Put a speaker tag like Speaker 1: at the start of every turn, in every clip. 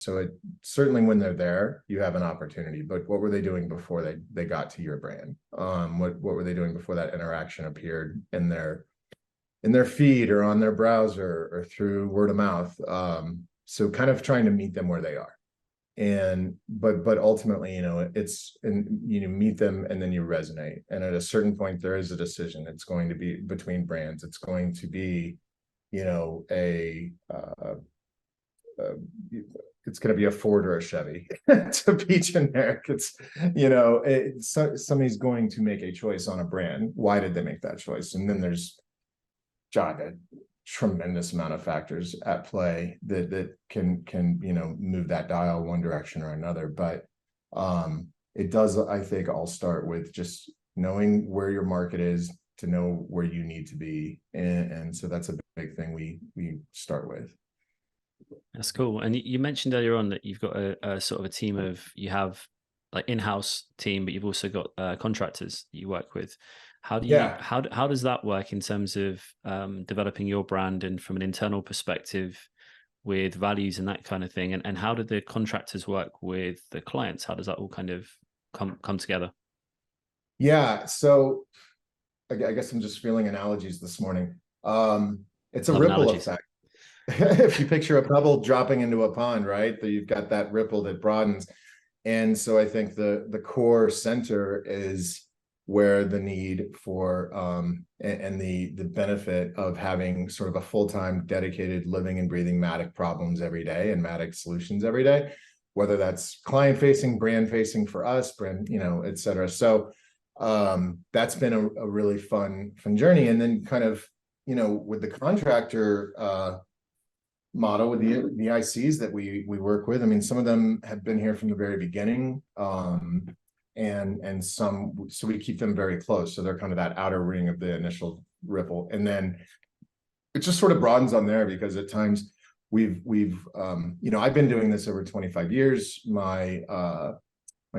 Speaker 1: So it certainly, when they're there, you have an opportunity. But what were they doing before they got to your brand? What were they doing before that interaction appeared in their feed or on their browser or through word of mouth? So kind of trying to meet them where they are. And but ultimately, it's, and meet them, and then you resonate. And at a certain point, there is a decision. It's going to be between brands. It's going to be, it's going to be a Ford or a Chevy to be generic. Somebody's going to make a choice on a brand. Why did they make that choice? And then there's a tremendous amount of factors at play that can move that dial one direction or another. But it does, I think, all start with just knowing where your market is to know where you need to be, and so that's a big thing we start with.
Speaker 2: That's cool. And you mentioned earlier on that you've got a sort of a team of, you have like in-house team, but you've also got contractors that you work with. How do you, how does that work in terms of developing your brand and from an internal perspective with values and that kind of thing? And how do the contractors work with the clients? How does that all kind of come together?
Speaker 1: Yeah. So I guess I'm just feeling analogies this morning. It's a
Speaker 2: Love
Speaker 1: ripple
Speaker 2: analogies.
Speaker 1: effect. If you picture a pebble dropping into a pond, right? You've got that ripple that broadens. And so I think the core center is where the need for and the benefit of having sort of a full-time dedicated living and breathing Matic problems every day and Matic solutions every day, whether that's client facing, brand facing for us, brand, et cetera. So that's been a really fun journey. And then kind of, with the contractor model, with the ICs that we work with, I mean, some of them have been here from the very beginning, and some, so we keep them very close, so they're kind of that outer ring of the initial ripple, and then it just sort of broadens on there, because at times we've I've been doing this over 25 years. My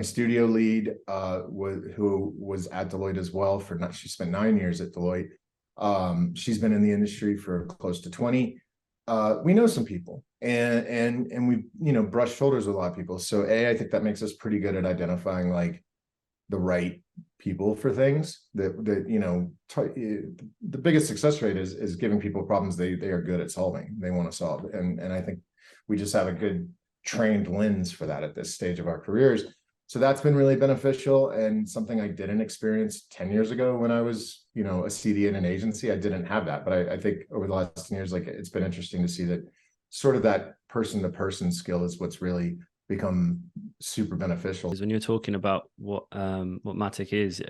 Speaker 1: studio lead who was at Deloitte as well she spent 9 years at Deloitte. She's been in the industry for close to 20. We know some people, and we brush shoulders with a lot of people. So I think that makes us pretty good at identifying like the right people for things that the biggest success rate is giving people problems they are good at solving, they want to solve. And I think we just have a good trained lens for that at this stage of our careers. So that's been really beneficial, and something I didn't experience 10 years ago when I was, a CD in an agency. I didn't have that, but I think over the last 10 years, like, it's been interesting to see that sort of that person-to-person skill is what's really become super beneficial.
Speaker 2: When you're talking about what Matic is,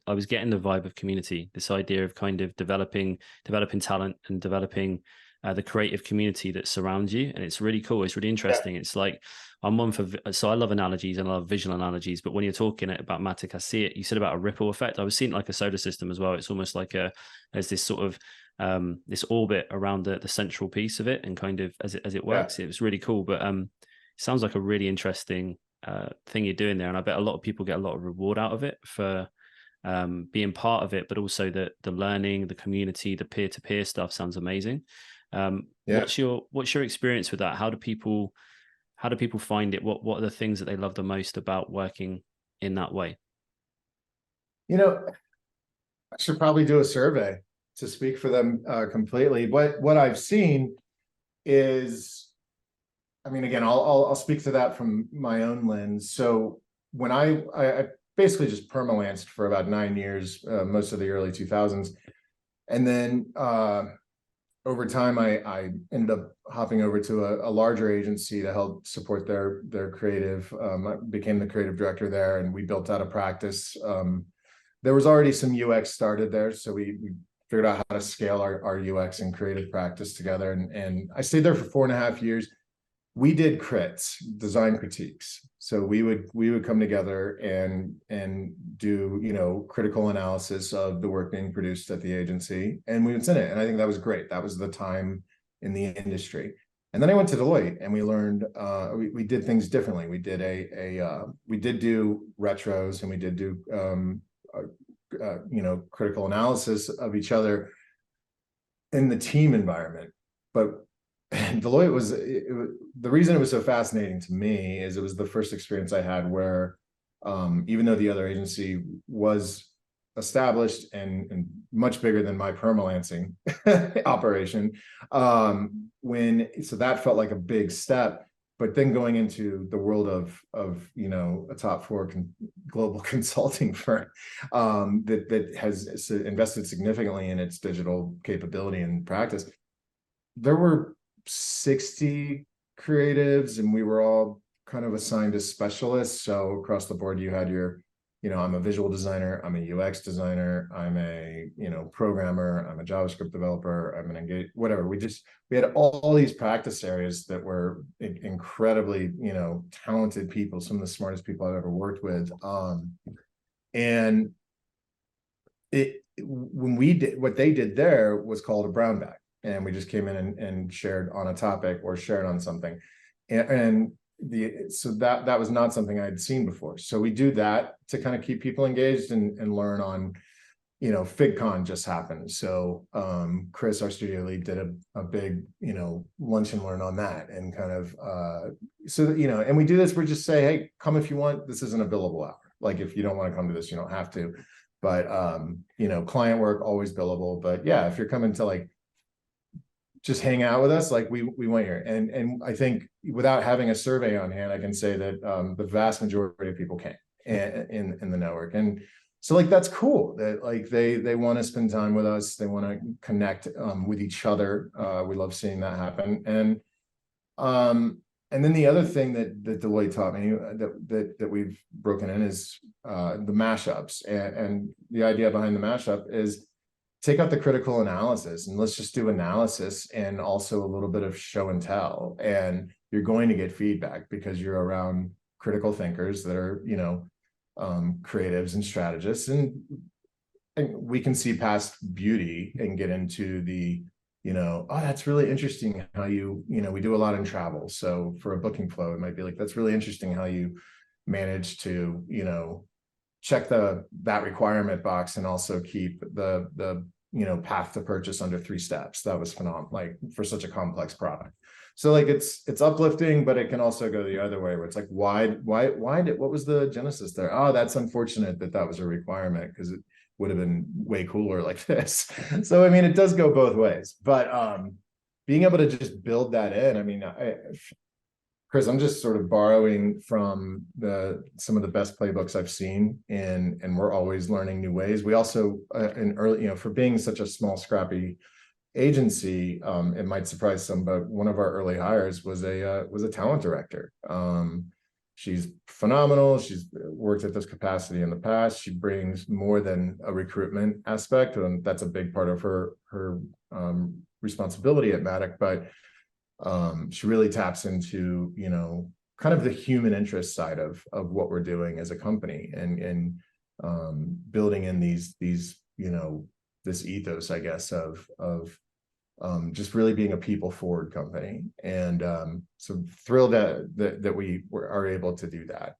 Speaker 2: I was getting the vibe of community, this idea of kind of developing talent and developing the creative community that surrounds you. And it's really cool. It's really interesting. Yeah. It's like, I'm one for, so I love analogies and I love visual analogies, but when you're talking about Matic, I see it, you said about a ripple effect. I was seeing like a solar system as well. It's almost like there's this sort of this orbit around the central piece of it, and kind of as it works. Yeah. It was really cool. But it sounds like a really interesting thing you're doing there. And I bet a lot of people get a lot of reward out of it for being part of it, but also the learning, the community, the peer-to-peer stuff sounds amazing. What's your experience with that? How do people find it? What are the things that they love the most about working in that way?
Speaker 1: I should probably do a survey to speak for them completely. What I've seen is, I mean, again, I'll speak to that from my own lens. So when I basically just permalanced for about 9 years, most of the early 2000s, and then over time, I ended up hopping over to a larger agency to help support their creative. I became the creative director there, and we built out a practice. There was already some UX started there, so we figured out how to scale our UX and creative practice together. And I stayed there for 4.5 years. We did crits, design critiques. So we would come together and do critical analysis of the work being produced at the agency, and we would send it. And I think that was great. That was the time in the industry. And then I went to Deloitte, and we learned we did things differently. We did we did do retros, and we did do critical analysis of each other in the team environment. But And Deloitte was, the reason it was so fascinating to me is it was the first experience I had where, even though the other agency was established and much bigger than my permalancing operation, so that felt like a big step. But then going into the world of a top four global consulting firm that has invested significantly in its digital capability and practice, there were 60 creatives and we were all kind of assigned as specialists. So across the board, you had your, I'm a visual designer, I'm a UX designer, I'm a, programmer, I'm a JavaScript developer, I'm an engage, whatever. We had all these practice areas that were incredibly, talented people, some of the smartest people I've ever worked with. And when we did, what they did there was called a brown bag. And we just came in and shared on a topic or shared on something. So that was not something I'd seen before. So we do that to kind of keep people engaged and learn on, FigCon just happened. So Chris, our studio lead, did a big, lunch and learn on that, and kind of and we do this, we just say, hey, come if you want. This isn't a billable hour. Like if you don't want to come to this, you don't have to. But client work, always billable. But yeah, if you're coming to like just hang out with us, like we went here. And I think without having a survey on hand, I can say that the vast majority of people came in the network. And so like that's cool that like they want to spend time with us, they want to connect with each other. We love seeing that happen. And then the other thing that Deloitte taught me that we've broken in is the mashups. And the idea behind the mashup is take out the critical analysis and let's just do analysis and also a little bit of show and tell. And you're going to get feedback because you're around critical thinkers that are, creatives and strategists. And we can see past beauty and get into the, oh, that's really interesting how we do a lot in travel. So for a booking flow, it might be like, that's really interesting how you manage to, check that requirement box and also keep the path to purchase under 3 steps. That was phenomenal, like for such a complex product. So like it's uplifting, but it can also go the other way where it's like, what was the genesis there? Oh, that's unfortunate that was a requirement because it would have been way cooler like this. So I mean, it does go both ways, but being able to just build that in, I mean, Chris, I'm just sort of borrowing from some of the best playbooks I've seen, and we're always learning new ways. We also for being such a small, scrappy agency, it might surprise some, but one of our early hires was a talent director. She's phenomenal. She's worked at this capacity in the past. She brings more than a recruitment aspect, and that's a big part of her responsibility at Matic, but she really taps into kind of the human interest side of what we're doing as a company, and building in these this ethos, I guess, of just really being a people forward company. And so thrilled that we are able to do that.